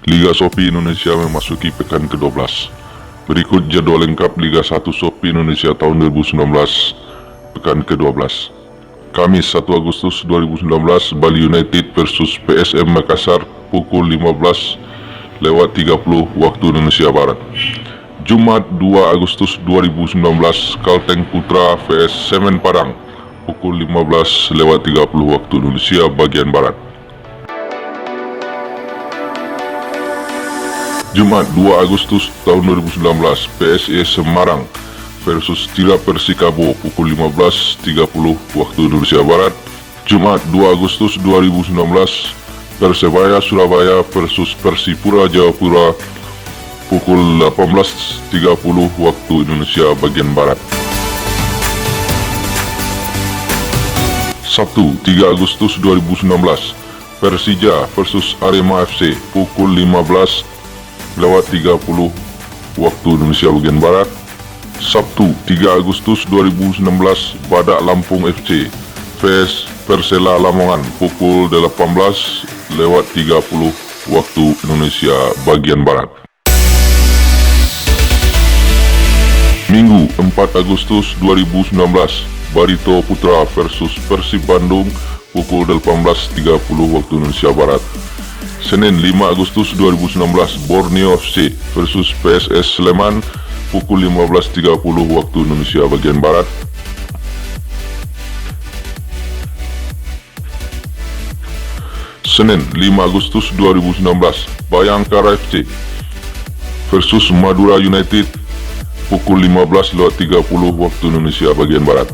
Liga Shopee Indonesia memasuki pekan ke-12. Berikut jadwal lengkap Liga 1 Shopee Indonesia tahun 2019, pekan ke-12. Kamis 1 Agustus 2019, Bali United versus PSM Makassar pukul 15.30 waktu Indonesia Barat. Jumat 2 Agustus 2019, Kalteng Putra vs Semen Padang pukul 15.30 waktu Indonesia bagian Barat. Jumat 2 Agustus tahun 2019, PSIS Semarang versus Tira Persikabo pukul 15.30 waktu Indonesia Barat. Jumat 2 Agustus 2019, Persebaya Surabaya versus Persipura Jayapura pukul 18.30 waktu Indonesia bagian Barat. Sabtu 3 Agustus 2019, Persija versus Arema FC pukul 15.30 waktu Indonesia bagian Barat. Sabtu 3 Agustus 2019, Badak Lampung FC vs Persela Lamongan pukul 18.30 waktu Indonesia bagian Barat. Minggu 4 Agustus 2019, Barito Putra versus Persib Bandung pukul 18.30 waktu Indonesia Barat. Senin 5 Agustus 2019, Borneo FC versus PSS Sleman pukul 15.30 waktu Indonesia bagian Barat. Senin 5 Agustus 2019, Bayangkara FC versus Madura United pukul 15.30 waktu Indonesia bagian Barat.